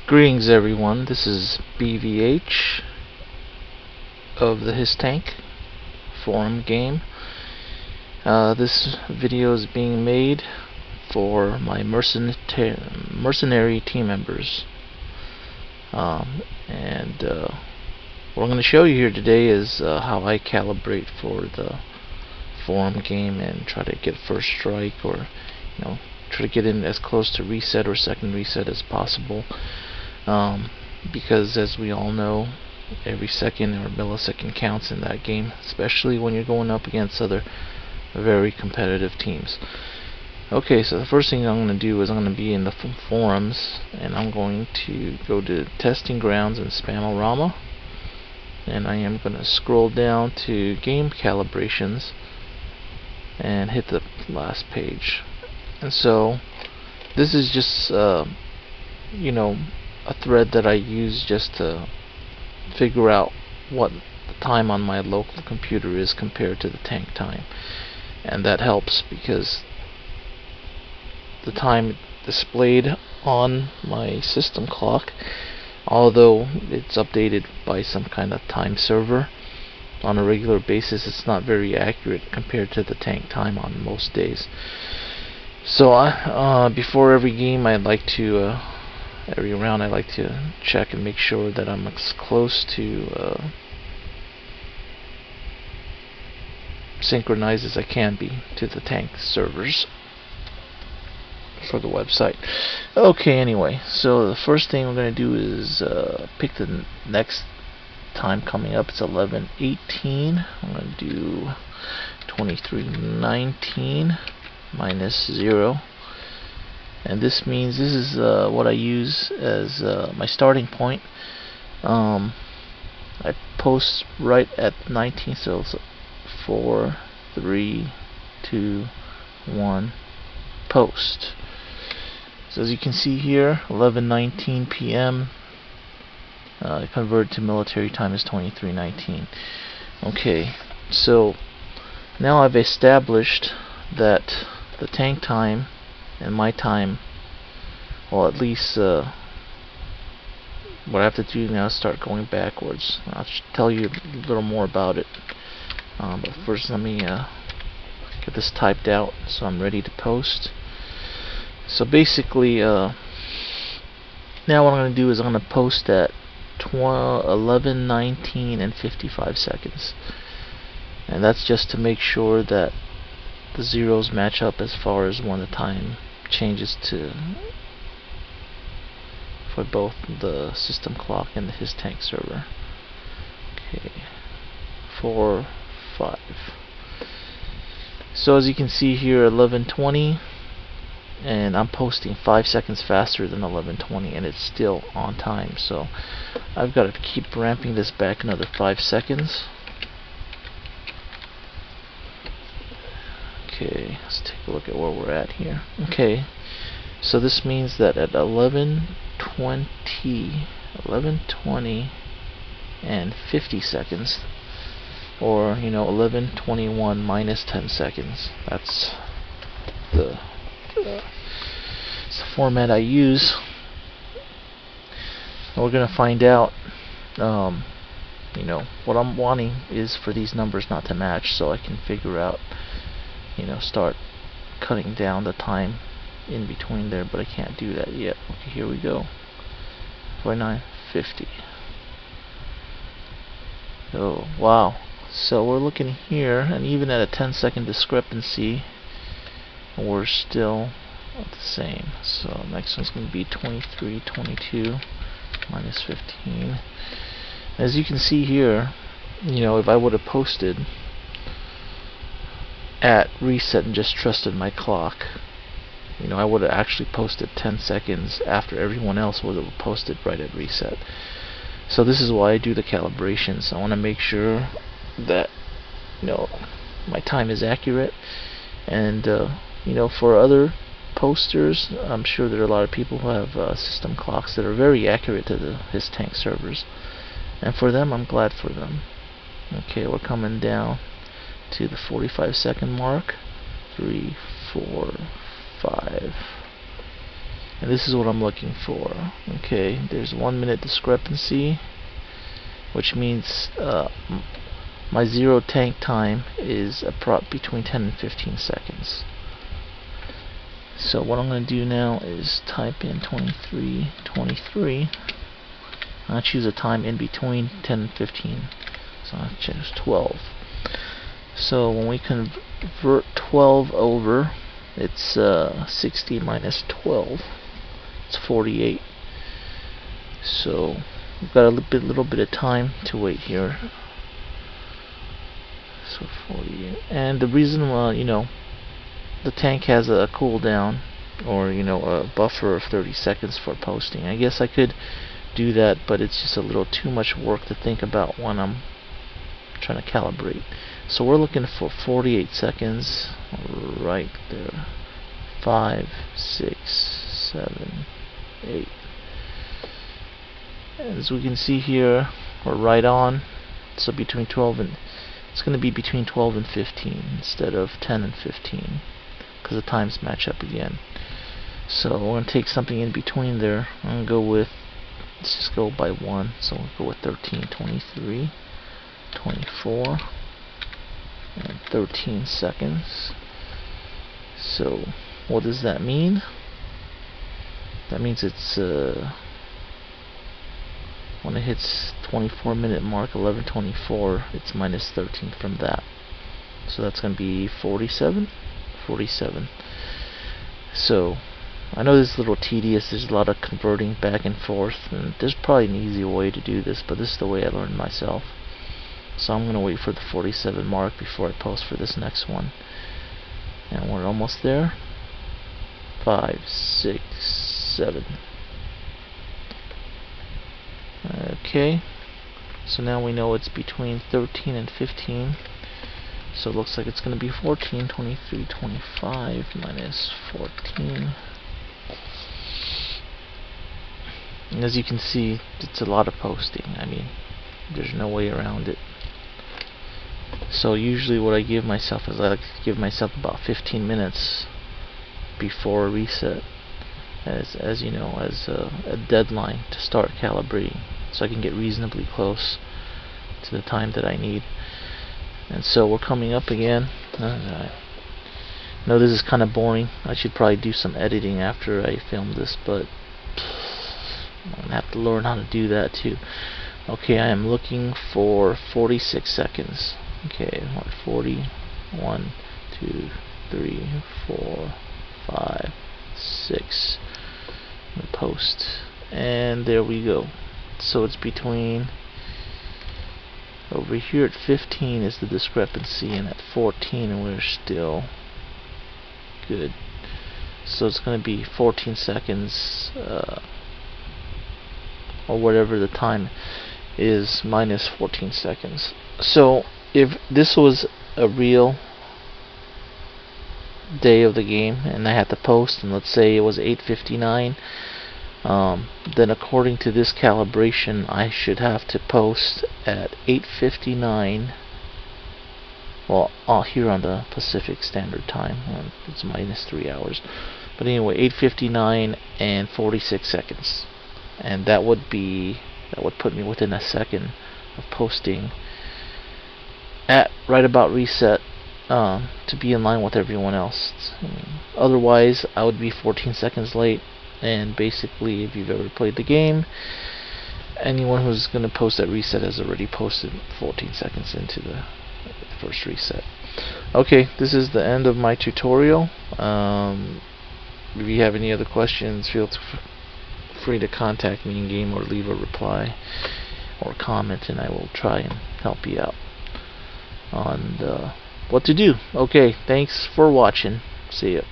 Greetings everyone, this is BVH of the His Tank forum game. This video is being made for my mercenary team members. What I'm going to show you here today is how I calibrate for the forum game and try to get first strike, or try to get in as close to reset or second reset as possible. Because as we all know, every second or millisecond counts in that game, especially when you're going up against other very competitive teams. Okay, so the first thing I'm going to do is I'm going to be in the forums, and I'm going to go to testing grounds and Spamorama, and I am going to scroll down to game calibrations and hit the last page. And so this is just a thread that I use just to figure out what the time on my local computer is compared to the tank time. And that helps because the time displayed on my system clock, although it's updated by some kind of time server on a regular basis, it's not very accurate compared to the tank time on most days. So before every game, every round I like to check and make sure that I'm as close to synchronized as I can be to the tank servers for the website. Okay, anyway, so the first thing we're going to do is pick the next time coming up. It's 11:18. I'm going to do 23:19 minus 0. And this means this is what I use as my starting point. I post right at 19, so it's 4, 3, 2, 1, post. So as you can see here, 11:19 p.m. Converted to military time is 23:19. Okay, so now I've established that the tank time and my time, well, at least what I have to do now is start going backwards. I'll tell you a little more about it, but first let me get this typed out so I'm ready to post. So basically now what I'm going to do is I'm going to post at 11:19 and 55 seconds, and that's just to make sure that the zeros match up as far as when the time changes to for both the system clock and the His Tank server. Okay, 4, 5. So as you can see here, 11:20, and I'm posting 5 seconds faster than 11:20, and it's still on time. So I've got to keep ramping this back another 5 seconds. Okay, let's take a look at where we're at here. Okay, so this means that at 11:20 and 50 seconds, or 11:21 minus 10 seconds, that's the format I use. And we're gonna find out what I'm wanting is for these numbers not to match, so I can figure out, start cutting down the time in between there, but I can't do that yet. Okay, here we go. 49:50. Oh wow, so we're looking here, and even at a 10-second discrepancy, we're still the same. So next one's going to be 23:22 minus 15. As you can see here, if I would have posted at reset and just trusted my clock, I would have actually posted 10 seconds after everyone else would have posted right at reset. So this is why I do the calibrations. I want to make sure that my time is accurate, and for other posters, I'm sure there are a lot of people who have system clocks that are very accurate to the His Tank servers, and for them, I'm glad for them. Okay, we're coming down to the 45-second mark. 3, 4, 5. and this is what I'm looking for. Okay, there's 1 minute discrepancy, which means my zero tank time is between 10 and 15 seconds. So what I'm going to do now is type in 23:23. I'll choose a time in between 10 and 15. So I'll choose 12. So when we convert 12 over, it's 60 minus 12. It's 48. So we've got a little bit of time to wait here. So 48. And the reason why, the tank has a cooldown, or a buffer of 30 seconds for posting. I guess I could do that, but it's just a little too much work to think about when I'm trying to calibrate. So we're looking for 48 seconds right there. 5, 6, 7, 8. As we can see here, we're right on. So between 12 and it's going to be between 12 and 15 instead of 10 and 15, because the times match up again. So we're going to take something in between there. I'm going to go with, let's just go by 1. So we'll go with 13, 23, 24, and 13 seconds. So what does that mean? That means it's when it hits 24-minute mark, 11:24, it's minus 13 from that. So that's going to be 47. So I know this is a little tedious. There's a lot of converting back and forth, and there's probably an easier way to do this, but this is the way I learned myself. So I'm going to wait for the 47 mark before I post for this next one. And we're almost there. 5, 6, 7. Okay, so now we know it's between 13 and 15. So it looks like it's going to be 14, 23, 25 minus 14. And as you can see, it's a lot of posting. I mean, there's no way around it. So usually what I give myself is I like to give myself about 15 minutes before a reset, as you know, as a deadline to start calibrating, so I can get reasonably close to the time that I need. And so we're coming up again. I know this is kind of boring. I should probably do some editing after I film this, but I'm gonna have to learn how to do that too. Okay, I am looking for 46 seconds. Okay, 40, 1, 2, 3, 4, 5, 6. Post, and there we go. So it's between, over here at 15 is the discrepancy, and at 14 we're still good. So it's going to be 14 seconds, or whatever the time is, minus 14 seconds. So if this was a real day of the game and I had to post, and let's say it was 8:59, then according to this calibration I should have to post at 8:59. Well, here on the Pacific Standard Time, it's minus 3 hours, but anyway, 8:59 and 46 seconds, and that would put me within a second of posting at right about reset, to be in line with everyone else. Otherwise I would be 14 seconds late, and basically if you've ever played the game, anyone who's going to post at reset has already posted 14 seconds into the first reset. Okay, this is the end of my tutorial. If you have any other questions, feel free to contact me in game or leave a reply or comment, and I will try and help you out on what to do. Okay, thanks for watching. See ya.